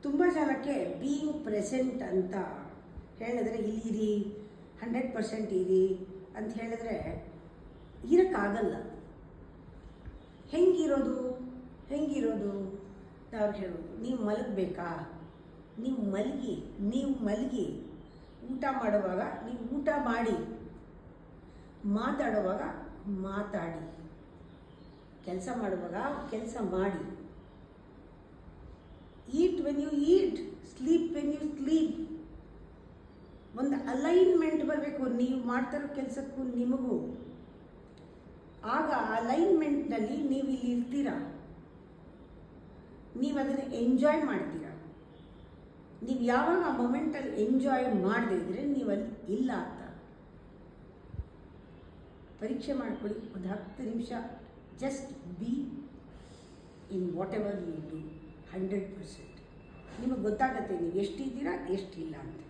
ತುಂಬ ಜನಕ್ಕೆ being present ಅಂತ ಹೇಳಿದ್ರೆ ಇಲ್ಲಿರಿ 100% ಇರಿ ಅಂತ ಹೇಳಿದ್ರೆ ಇರೋಕ್ಕಾಗಲ್ಲ. ಹೆಂಗಿರೋದು ನಾವು ಹೇಳೋದು, ನೀವು ಮಲಗಬೇಕಾ, ನೀವು ಮಲಗಿ ಊಟ ಮಾಡುವಾಗ ನೀವು ಊಟ ಮಾಡಿ, ಮಾತಾಡುವಾಗ ಮಾತಾಡಿ, ಕೆಲಸ ಮಾಡುವಾಗ ಕೆಲಸ ಮಾಡಿ. Eat when you eat, sleep when you sleep. ಒಂದು ಅಲೈನ್ಮೆಂಟ್ ಬರಬೇಕು ನೀವು ಮಾಡ್ತಿರೋ ಕೆಲಸಕ್ಕೂ ನಿಮಗೂ. ಆಗ ಅಲೈನ್ಮೆಂಟ್ನಲ್ಲಿ ನೀವು ಇಲ್ಲಿ ಇರ್ತೀರ, ನೀವು ಅದನ್ನು ಎಂಜಾಯ್ ಮಾಡ್ತೀರ. ನೀವು ಯಾವಾಗ ಆ ಮೊಮೆಂಟಲ್ಲಿ ಎಂಜಾಯ್ ಮಾಡದೇ ಇದ್ದರೆ ನೀವಲ್ಲಿ ಇಲ್ಲ ಅಂತ. ಪರೀಕ್ಷೆ ಮಾಡ್ಕೊಳ್ಳಿ, ಒಂದು 10 ನಿಮಿಷ just be in whatever you do 100%. ನಿಮಗೆ ಗೊತ್ತಾಗತ್ತೆ ನೀವು ಎಷ್ಟಿದ್ದೀರಾ ಎಷ್ಟಿಲ್ಲ ಅಂತ.